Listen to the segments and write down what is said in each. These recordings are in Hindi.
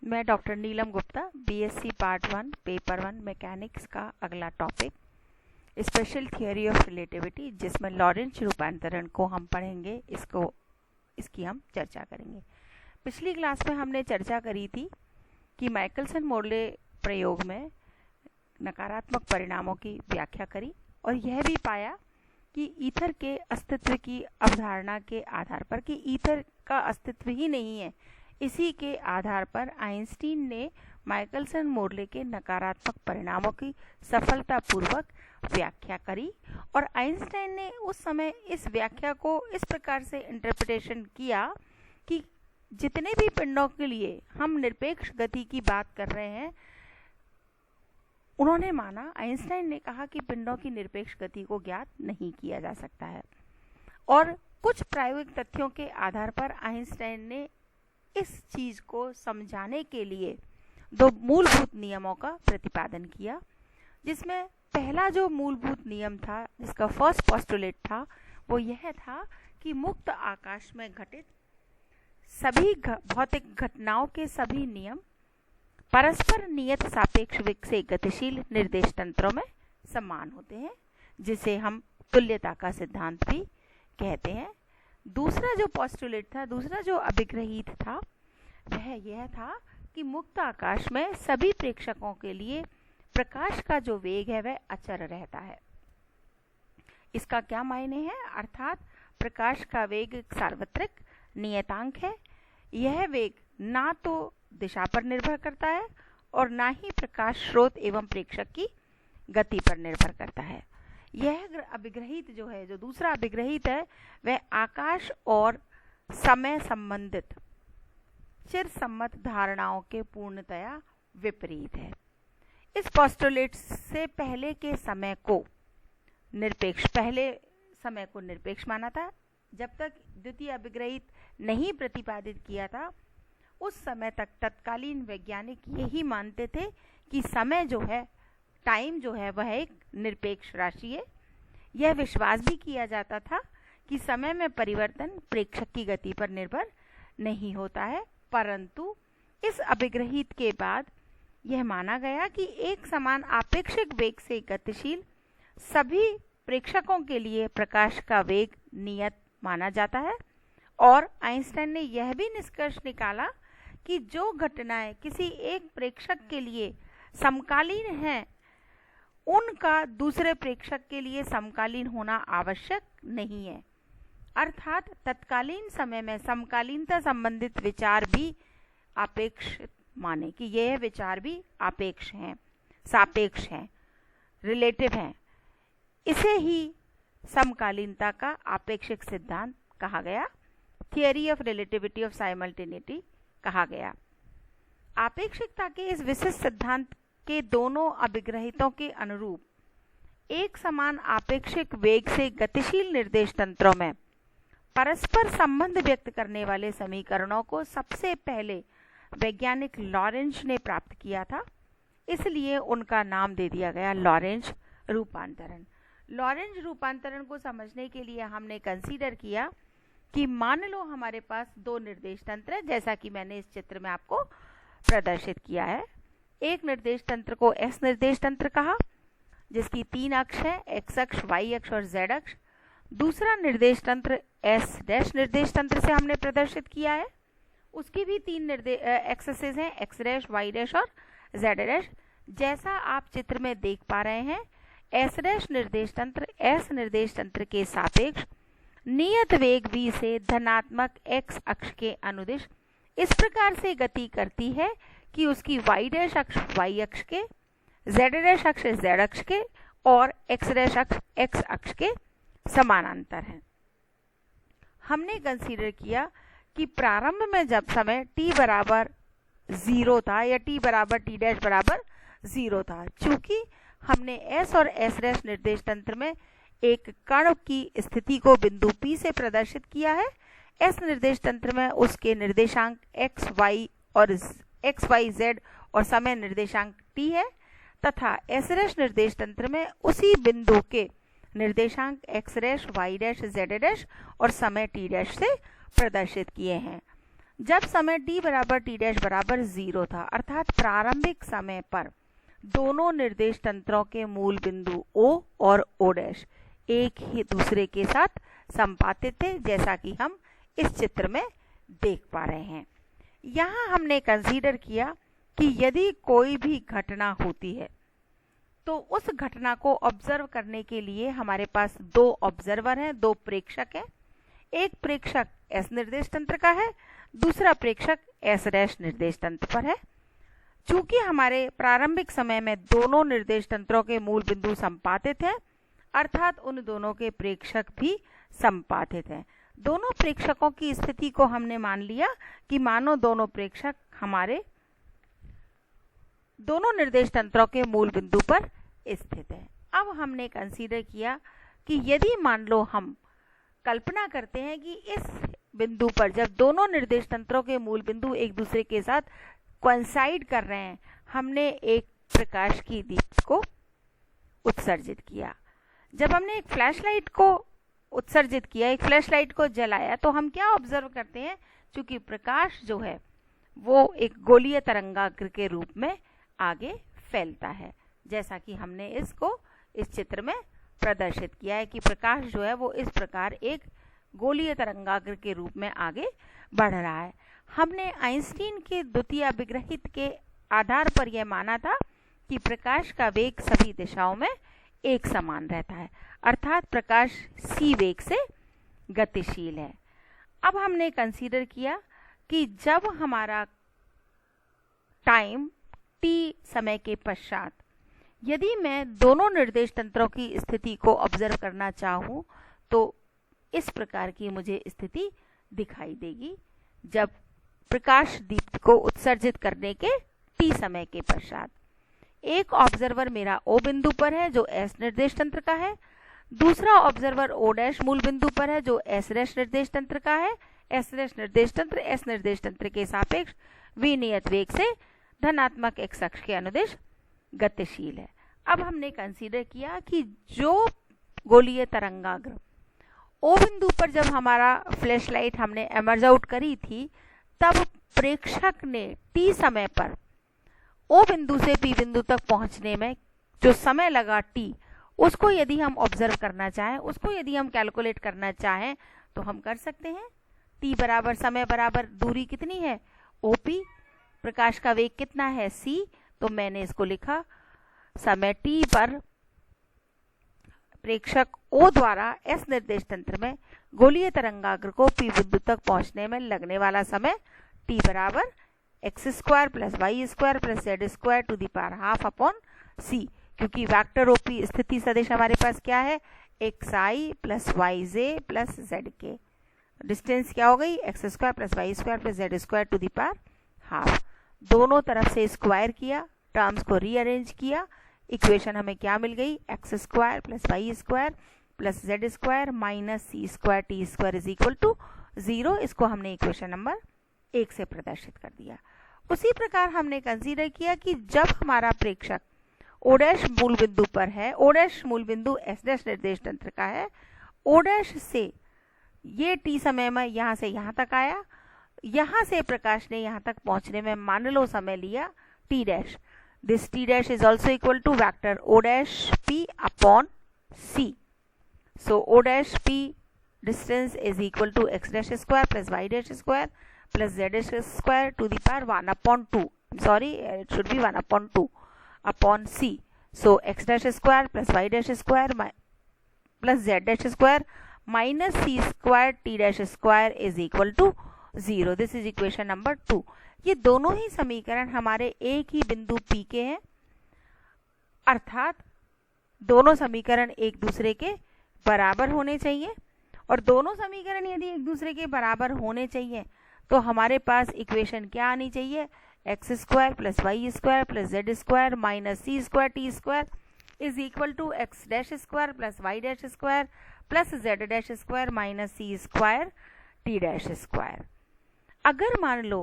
मैं doctor Neelam Gupta, BSc part 1 paper 1 mechanics का अगला topic special theory of relativity, जिसमें लॉरेंज रूपांतरण को हम पढ़ेंगे। इसकी हम चर्चा करेंगे। पिछली क्लास में हमने चर्चा करी थी कि माइकलसन मोर्ले प्रयोग में नकारात्मक परिणामों की व्याख्या करी और यह भी पाया कि ईथर के अस्तित्व की अवधारणा के आधार पर कि ईथर का अस्तित्व ही नहीं है, इसी के आधार पर आइंस्टीन ने माइकलसन मोर्ले के नकारात्मक परिणामों की सफलतापूर्वक व्याख्या करी और आइंस्टाइन ने उस समय इस व्याख्या को इस प्रकार से इंटरप्रिटेशन किया कि जितने भी पिंडों के लिए हम निरपेक्ष गति की बात कर रहे हैं, उन्होंने माना, आइंस्टाइन ने कहा कि पिंडों की निरपेक्ष गति को ज्ञात नहीं किया जा सकता है। और कुछ प्रायोगिक तथ्यों के आधार पर आइंस्टाइन ने इस चीज को समझाने के लिए दो मूलभूत नियमों का प्रतिपादन किया, जिसमें पहला जो मूलभूत नियम था, जिसका फर्स्ट पोस्टुलेट था, वो यह था कि मुक्त आकाश में घटित सभी भौतिक घटनाओं के सभी नियम परस्पर नियत सापेक्ष वेग से गतिशील निर्देश तंत्रों में समान होते हैं, जिसे हम तुल्यता का सिद्धांत भी कहते हैं। दूसरा जो पोस्टुलेट था, दूसरा जो अभिग्रहित था, वह यह था कि मुक्त आकाश में सभी प्रेक्षकों के लिए प्रकाश का जो वेग है वह अचर रहता है। इसका क्या मायने है? अर्थात प्रकाश का वेग एक सार्वत्रिक नियतांक है। यह वेग ना तो दिशा पर निर्भर करता है और ना ही प्रकाश स्रोत एवं प्रेक्षक की गति पर निर्भर करता है। यह अभिग्रहित जो है, जो दूसरा अभिग्रहित है, वह आकाश और समय संबंधित चिरसम्मत धारणाओं के पूर्णतया विपरीत है। इस पोस्टुलेट से पहले समय को निरपेक्ष माना था। जब तक द्वितीय अभिग्रहित नहीं प्रतिपादित किया था, उस समय तक तत्कालीन वैज्ञानिक यही मानते थे कि समय जो है, टाइम जो है, वह एक निरपेक्ष राशि है। यह विश्वास भी किया जाता था कि समय में परिवर्तन प्रेक्षक की गति पर निर्भर नहीं होता है, परंतु इस अभिग्रहित के बाद यह माना गया कि एक समान आपेक्षिक वेग से गतिशील सभी प्रेक्षकों के लिए प्रकाश का वेग नियत माना जाता है। और आइंस्टाइन ने यह भी निष्कर्ष निकाला कि जो घटनाएं किसी एक प्रेक्षक के लिए समकालीन हैं, उनका दूसरे प्रेक्षक के लिए समकालीन होना आवश्यक नहीं है। अर्थात तत्कालीन समय में समकालीनता संबंधित विचार भी आपेक्षित माने कि यह विचार भी आपेक्ष हैं, सापेक्ष हैं, रिलेटिव हैं। इसे ही समकालीनता का आपेक्षिक सिद्धांत कहा गया, थियरी ऑफ रिलेटिविटी ऑफ साइमल्टेनिटी कहा गया। आपेक्षिकता के इस विशिष्ट सिद्धांत के दोनों अभिग्रहितों के अनुरूप एक समान आपेक्षिक वेग से गतिशील निर्देश तंत्रों में परस्पर संबंध व्यक्त करने वाले समीकरणों को सबसे पहले वैज्ञानिक लॉरेंज ने प्राप्त किया था, इसलिए उनका नाम दे दिया गया लॉरेंज रूपांतरण। लॉरेंज रूपांतरण को समझने के लिए हमने कंसीडर किया कि मान लो हमारे पास दो निर्देश तंत्र है, जैसा कि मैंने इस चित्र में आपको प्रदर्शित किया है। एक निर्देश तंत्र को एस निर्देश तंत्र कहा, जिसकी 3 अक्ष है, एक्स अक्ष, वाई अक्ष और जेड अक्ष। दूसरा निर्देश तंत्र एस डैश निर्देश तंत्र से हमने प्रदर्शित किया है, उसकी भी 3 एक्सेसेस हैं, एक्स डैश, वाई डैश और जेड डैश। जैसा आप चित्र में देख पा रहे हैं, एस डैश निर्देश तंत्र एस निर्देश तंत्र के सापेक्ष नियत वेग v से धनात्मक x अक्ष के अनुदिश इस प्रकार से गति करती है कि उसकी y डैश अक्ष y अक्ष के, z डैश अक्ष z अक्ष के और x डैश अक्ष x अक्ष के समानांतर है। हमने कंसीडर किया कि प्रारंभ में जब समय t बराबर 0 था या t बराबर t डैश बराबर 0 था, चूंकि हमने s और s डैश निर्देश तंत्र में एक कण की स्थिति को बिंदु P से प्रदर्शित किया है, S निर्देश तंत्र में उसके निर्देशांक x, y, z और समय निर्देशांक t है, तथा S डैश निर्देश तंत्र में उसी बिंदु के निर्देशांक x dash, y dash, z dash और समय t डैश से प्रदर्शित किए हैं। जब समय t बराबर t डैश बराबर 0 था, अर्थात प्रारंभिक समय पर दोनों निर्देश तंत्रों के मूल बिंदु O और O डैश एक ही दूसरे के साथ संपातित थे, जैसा कि हम इस चित्र में देख पा रहे हैं। यहाँ हमने कंसीडर किया कि यदि कोई भी घटना होती है तो उस घटना को ऑब्जर्व करने के लिए हमारे पास दो ऑब्जर्वर हैं, दो प्रेक्षक हैं। एक प्रेक्षक एस निर्देश तंत्र का है, दूसरा प्रेक्षक एस डैश निर्देश तंत्र पर है। चूंकि हमारे प्रारंभिक समय में दोनों निर्देश तंत्रों के मूल बिंदु संपातित हैं, अर्थात उन दोनों के प्रेक्षक भी संपातित हैं। दोनों प्रेक्षकों की स्थिति को हमने मान लिया कि मानो दोनों प्रेक्षक हमारे दोनों निर्देश तंत्रों के मूल बिंदु पर स्थित है। अब हमने कंसीडर किया कि यदि मान लो हम कल्पना करते हैं कि इस बिंदु पर जब दोनों निर्देश तंत्रों के मूल बिंदु एक दूसरे के साथ कोइंसाइड कर रहे हैं, हमने एक प्रकाश की दीप्त को उत्सर्जित किया। जब हमने एक फ्लैशलाइट को उत्सर्जित किया, एक फ्लैशलाइट को जलाया, तो हम क्या ऑब्जर्व करते हैं? चूंकि प्रकाश जो है वो एक गोलीय तरंगाग्र के रूप में आगे फैलता है, जैसा कि हमने इसको इस चित्र में प्रदर्शित किया है कि प्रकाश जो है वो इस प्रकार एक गोलीय तरंगाग्र के रूप में आगे बढ़ रहा है। हमने आइंस्टीन के द्वितीय अभिग्रहित के आधार पर यह माना था कि प्रकाश का वेग सभी दिशाओं में एक समान रहता है, अर्थात प्रकाश c वेग से गतिशील है। अब हमने कंसीडर किया कि जब हमारा टाइम t समय के पश्चात यदि मैं दोनों निर्देश तंत्रों की स्थिति को ऑब्जर्व करना चाहूं तो इस प्रकार की मुझे स्थिति दिखाई देगी। जब प्रकाश दीप्त को उत्सर्जित करने के t समय के पश्चात एक ऑब्जर्वर मेरा O बिंदु पर है जो S निर्देश तंत्र का है, दूसरा ऑब्जर्वर O डैश मूल बिंदु पर है जो S डैश निर्देश तंत्र का है। S डैश निर्देश तंत्र S निर्देश तंत्र के सापेक्ष विनियत वेग से धनात्मक x अक्ष के अनुदिश गतिशील है। अब हमने कंसीडर किया कि जो गोलीय तरंगाग्र O बिंदु पर जब हमारा फ्लैशलाइट हमने एमर्ज आउट करी थी, तब प्रेक्षक ने t समय पर O बिंदु से P बिंदु तक पहुंचने में जो समय लगा t, उसको यदि हम ऑब्जर्व करना चाहें, उसको यदि हम कैलकुलेट करना चाहें तो हम कर सकते हैं। t बराबर समय बराबर दूरी कितनी है? OP। प्रकाश का वेग कितना है? c। तो मैंने इसको लिखा समय t पर प्रेक्षक O द्वारा S निर्देश तंत्र में गोलीय तरंगाग्र को P बिंदु तक पहुंचने में लगने वाला समय t बराबर x square plus Y square plus Z square to the power half upon c, क्योंकि वेक्टर OP स्थिति सदिश हमारे पास क्या है? xi प्लस yj प्लस zk। डिस्टेंस क्या हो गई? x square plus Y square plus Z square to the power half. दोनों तरफ से स्क्वायर किया, टर्म्स को रीअरेंज किया, इक्वेशन हमें क्या मिल गई? X square plus Y square plus Z square minus C square T square is equal to 0। इसको हमने इक्वेशन नंबर 1 से प्रदर्शित कर दिया। उसी प्रकार हमने कंसीडर किया कि जब हमारा प्रेक्षक O डैश मूल बिंदु पर है, O डैश मूल बिंदु S डैश निर्देश तंत्र का है, O डैश से ये t समय में यहाँ से यहाँ तक आया, यहाँ से प्रकाश ने यहाँ तक पहुँचने में मान लो समय लिया t dash. This t dash is also equal to vector O dash p upon c। So O dash p distance is equal to x dash square plus y dash square plus z dash square to the power 1 upon 2। Sorry, it should be 1 upon 2 upon c। So x dash square plus y dash square plus z dash square minus c square t dash square is equal to 0। This is equation number 2। ये दोनों ही समीकरण हमारे एक ही बिंदु P के हैं, अर्थात दोनों समीकरण एक दूसरे के बराबर होने चाहिए। और दोनों समीकरण यदि एक दूसरे के बराबर होने चाहिए तो हमारे पास इक्वेशन क्या आनी चाहिए? X square plus Y square plus Z square minus C square T square is equal to x dash square plus y dash square plus z dash square minus C square t dash square. अगर मान लो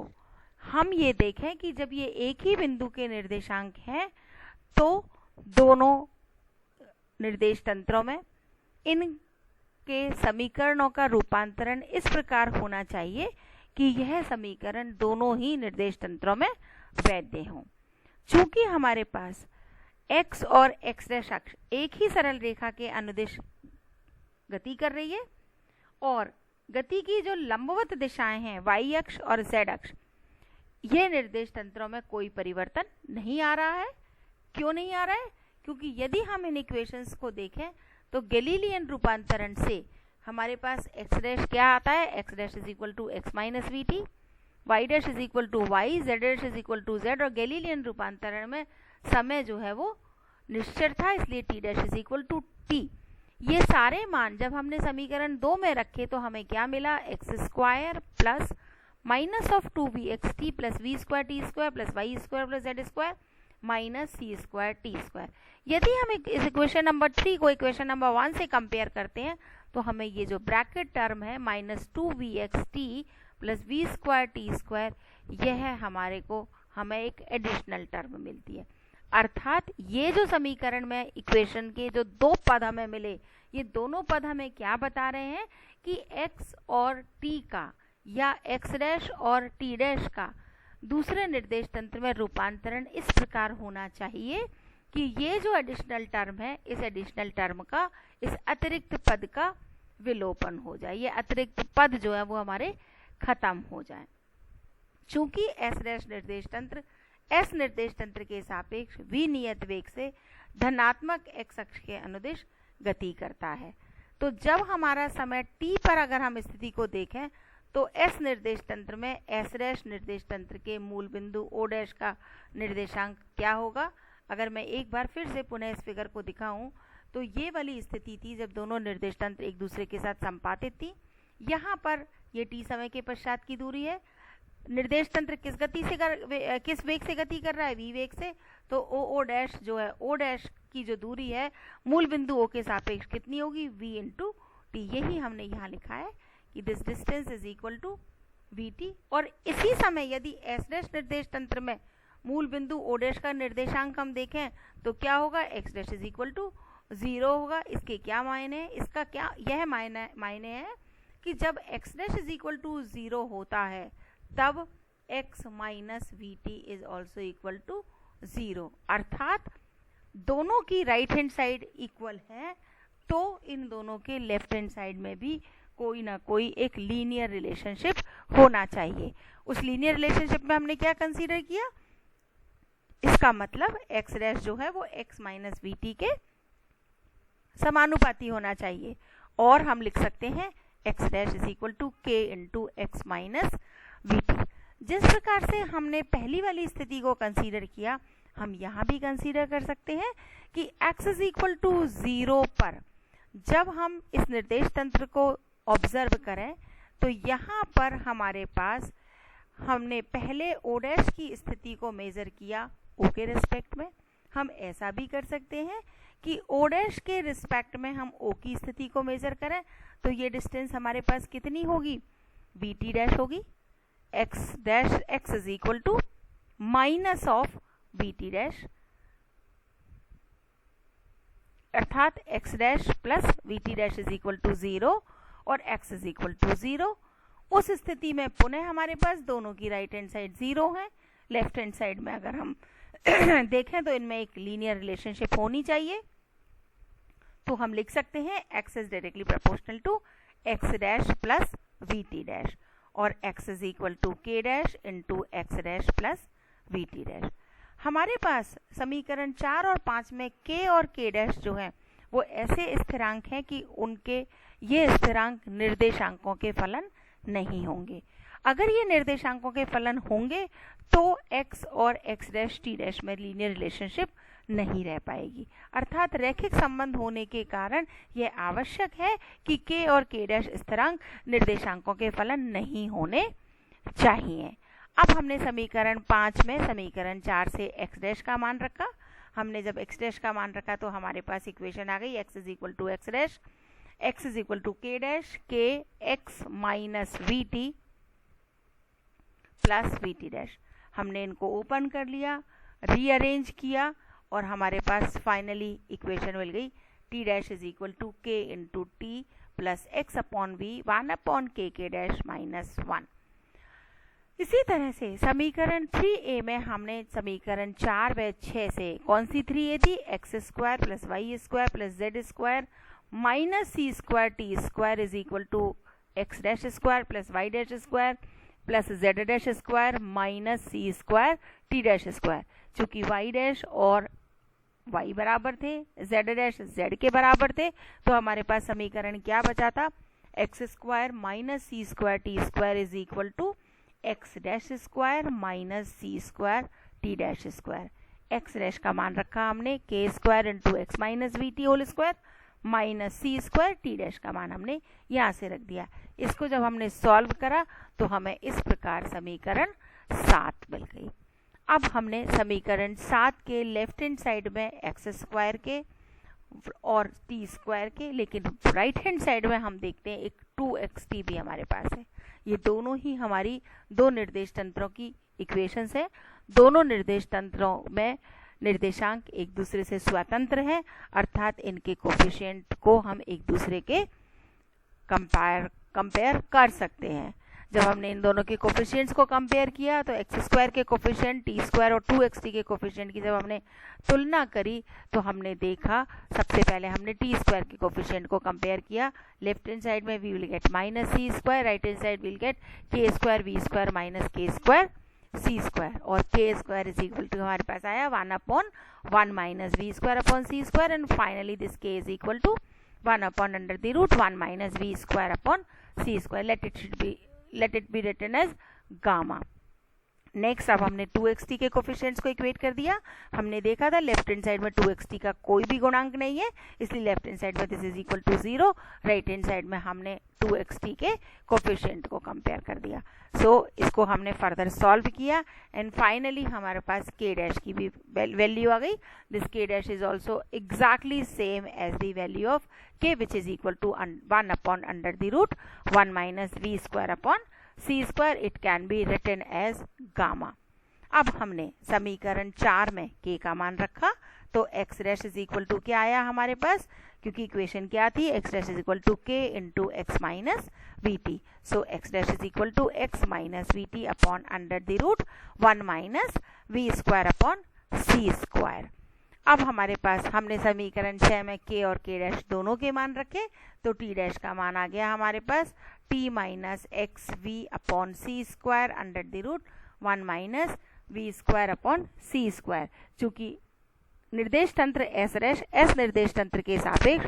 हम ये देखें कि जब ये एक ही बिंदु के निर्देशांक हैं तो दोनों निर्देश तंत्रों में इनके समीकरणों का रूपांतरण इस प्रकार होना चाहिए कि यह समीकरण दोनों ही निर्देश तंत्रों में वैध हों। चूंकि हमारे पास x और x' अक्ष एक ही सरल रेखा के अनुदिश गति कर रही है और गति की जो लंबवत दिशाएं हैं y अक्ष और z अक्ष, यह निर्देश तंत्रों में कोई परिवर्तन नहीं आ रहा है। क्यों नहीं आ रहा है? क्योंकि यदि हम इन इक्वेशंस को देखें तो गैलीलियन रूपांतरण से हमारे पास x' क्या आता है, x' is equal to x minus v t, y' is equal to y, z' is equal to z, और गैलीलियन रूपांतरण में समय जो है वो निश्चर था, इसलिए t' is equal to t। ये सारे मान जब हमने समीकरण 2 में रखे तो हमें क्या मिला, x square plus minus of 2vxt plus v square T square plus Y square plus Z square minus C square T square. यदि हम इस इक्वेशन नंबर 3 को इक्वेशन नंबर 1 से कंपेयर करते हैं तो हमें ये जो ब्रैकेट टर्म है minus 2vxt plus v square T square, यह हमें एक एडिशनल टर्म मिलती है। अर्थात ये जो समीकरण में इक्वेशन के जो दो पद हमें मिले, ये दोनों पद हमें क्या बता रहे हैं कि x और t का या x' और t' का दूसरे निर्देश तंत्र में रूपांतरण इस प्रकार होना चाहिए कि ये जो एडिशनल टर्म है, इस एडिशनल टर्म का, इस अतिरिक्त पद का विलोपन हो जाए, ये अतिरिक्त पद जो है वो हमारे खत्म हो जाए। चूंकि s' निर्देश तंत्र s निर्देश तंत्र के सापेक्ष v नियत वेग से धनात्मक x अक्ष के अनुदिश गति करता है, तो जब हमारा समय t पर अगर हम स्थिति को देखें तो s निर्देश तंत्र में s' निर्देश तंत्र के मूल बिंदु o' का निर्देशांक क्या होगा। अगर मैं एक बार फिर से पुनः इस फिगर को दिखाऊं तो ये वाली स्थिति थी जब दोनों निर्देश तंत्र एक दूसरे के साथ संपातित थी। यहाँ पर ये t समय के पश्चात की दूरी है। निर्देश तंत्र किस वेग से गति कर रहा है, v वेग से, तो o' जो है, o' की जो दूरी है मूल बिंदु o के सापेक्ष कितनी होगी, v इंटू टी। यही हमने यहाँ लिखा है कि this distance is equal to vt। और इसी समय यदि s' निर्देश तंत्र में मूल बिंदु o' का निर्देशांक हम देखें तो क्या होगा, x' इज इक्वल टू 0 होगा। इसके क्या मायने हैं, इसका क्या यह मायने है कि जब x' इज इक्वल टू 0 होता है तब x minus v t is also equal to 0। अर्थात दोनों की राइट हैंड साइड इक्वल है तो इन दोनों के लेफ्ट हैंड साइड में भी कोई ना कोई एक लीनियर रिलेशनशिप होना चाहिए। उस लीनियर रिलेशनशिप में हमने क्या कंसीडर किया, इसका मतलब x' जो है वो x माइनस वी टी के समानुपाती होना चाहिए, और हम लिख सकते हैं x' is equal to k into x minus v t. जिस प्रकार से हमने पहली वाली स्थिति को कंसीडर किया, हम यहाँ भी कंसीडर कर सकते हैं कि x इज इक्वल टू 0 पर जब हम इस निर्देश तंत्र को ऑब्जर्व करें तो यहाँ पर हमारे पास हमने पहले o' की स्थिति को मेजर किया o के रिस्पेक्ट में। हम ऐसा भी कर सकते हैं कि o' के रिस्पेक्ट में हम o की स्थिति को मेजर करें तो ये डिस्टेंस हमारे पास कितनी होगी, vt' होगी। x is equal to minus of vt', अर्थात x' plus vt' is equal to 0 और x इज इक्वल टू 0। उस स्थिति में पुनः हमारे पास दोनों की राइट हैंड साइड 0 है। लेफ्ट हैंड साइड में अगर हम देखें तो इनमें एक लीनियर रिलेशनशिप होनी चाहिए, तो हम लिख सकते हैं x is directly proportional to x' plus vt' और x is equal to k' into x' plus vt'। हमारे पास समीकरण 4 और 5 में k और k' जो है वो ऐसे स्थिरांक हैं कि उनके ये स्थिरांक निर्देशांकों के फलन नहीं होंगे। अगर ये निर्देशांकों के फलन होंगे तो x और x' t' में लीनियर रिलेशनशिप नहीं रह पाएगी। अर्थात रैखिक संबंध होने के कारण यह आवश्यक है कि k और k' स्थिरांक निर्देशांकों के फलन नहीं होने चाहिए। अब हमने समीकरण 5 में समीकरण 4 से x' का मान रखा। हमने जब x' का मान रखा तो हमारे पास इक्वेशन आ गई x is equal to x', x is equal to k' x minus v t plus vt'। हमने इनको ओपन कर लिया, रीअरेंज किया और हमारे पास फाइनली इक्वेशन मिल गई t' is equal to k into t plus x upon v 1 upon k' minus 1। इसी तरह से समीकरण 3a में हमने समीकरण 4 व 6 से कौन सी 3a थी, x square plus Y square plus Z square minus C square T square is equal to x dash square plus y dash square plus z dash square minus C square t dash square. चूंकि वाई डैश और वाई बराबर थे, जेड डैश जेड के बराबर थे, तो हमारे पास समीकरण क्या बचा था, x square minus C square T square is equal to x dash square minus C square t dash square. X dash का मान रखा हमने k square into x minus v t whole square minus सी स्क्वायर टी डैश का मान हमने यहाँ से रख दिया। इसको जब हमने सॉल्व करा तो हमें इस प्रकार समीकरण 7 मिल गई। अब हमने समीकरण 7 के लेफ्ट हैंड साइड में एक्स स्क्वायर के और टी स्क्वायर के, लेकिन राइट हैंड साइड में हम देखते हैं एक 2xt भी हमारे पास है। ये दोनों ही हमारी दो निर्देश तंत्रों की इक्वेशंस है। दोनों निर्देश तंत्रों में निर्देशांक एक दूसरे से स्वतंत्र हैं, अर्थात इनके कोफिशिएंट को हम एक दूसरे के कंपेयर कर सकते हैं। जब हमने इन दोनों के कोफिशिएंट्स को कंपेयर किया तो एक्स स्क्वायर के कोफिशिएंट, टी स्क्वायर और 2xt के कोफिशिएंट की जब हमने तुलना करी तो हमने देखा, सबसे पहले हमने टी स्क्वायर के कोफिशिएंट को कंपेयर किया। लेफ्ट हैंड साइड में we will get minus C square, right hand side will get k square v square minus k square c square, और k square is equal to हमारे पास आया 1/1 minus v square upon c square, and finally this k is equal to 1/√1 minus v square upon c square. Let it be written as gamma. Next अब हमने 2xt के कोफिशिएंट्स को इक्वेट कर दिया। हमने देखा था लेफ्ट हैंड साइड में 2xt का कोई भी गुणांक नहीं है, इसलिए लेफ्ट हैंड साइड में this is equal to 0। Right hand side में हमने 2xt के कोफिशिएंट को कंपेयर कर दिया। इसको हमने फर्दर सॉल्व किया एंड फाइनली हमारे पास के डैश की भी वैल्यू आ गई। This k dash is also exactly same as the value of k which is equal to 1/√1 minus v square upon c square. It can be written as gamma. अब हमने समीकरण 4 में के का मान रखा तो x dash is equal to क्या आया हमारे पास, क्योंकि इक्वेशन क्या थी, x dash is equal to k into x minus v t. So x dash is equal to x minus v t upon √1 minus v square upon c square. अब हमारे पास हमने समीकरण 6 में के और के डैश दोनों के मान रखे, तो टी डैश का मान आ गया हमारे पास t minus x v upon c square √1 minus v square upon c square. चूंकि निर्देश तंत्र एस निर्देश तंत्र के सापेक्ष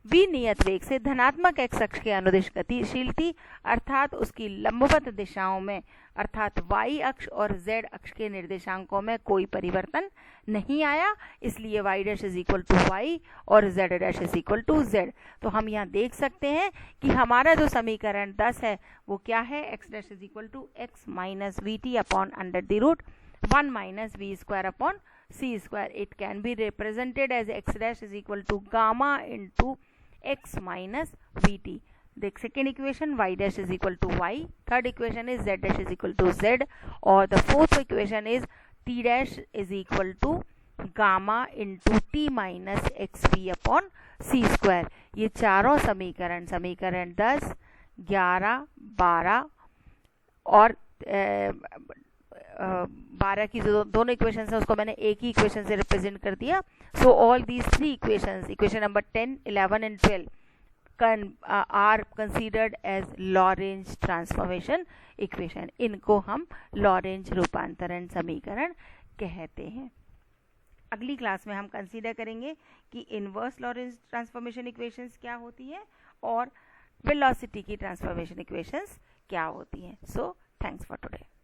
v नियत वेग से धनात्मक x अक्ष के अनुदिश गतिशील थी, अर्थात उसकी लंबवत दिशाओं में अर्थात y अक्ष और z अक्ष के निर्देशांकों में कोई परिवर्तन नहीं आया, इसलिए y dash is equal to y और z dash is equal to z। तो हम यहाँ देख सकते हैं कि हमारा जो समीकरण 10 है वो क्या है, x dash is equal to x minus v t upon √1 minus v square upon c square. It can be represented as x dash is equal to gamma into x minus vt. The second equation y dash is equal to y. Third equation is z dash is equal to z. Or the fourth equation is t dash is equal to gamma into t minus xv upon c square. ये चारों समीकरण 10, 11, 12 और 12 की जो दोनों इक्वेशन है उसको मैंने एक ही इक्वेशन से रिप्रेजेंट कर दिया। So all these 3 equations, equation number 10, 11 and 12 are considered as Lorentz transformation equation. इनको हम लॉरेंज रूपांतरण समीकरण कहते हैं। अगली क्लास में हम कंसीडर करेंगे कि इनवर्स लॉरेंज ट्रांसफॉर्मेशन इक्वेशंस क्या होती है और वेलोसिटी की ट्रांसफॉर्मेशन इक्वेशंस क्या होती हैं। So thanks for today.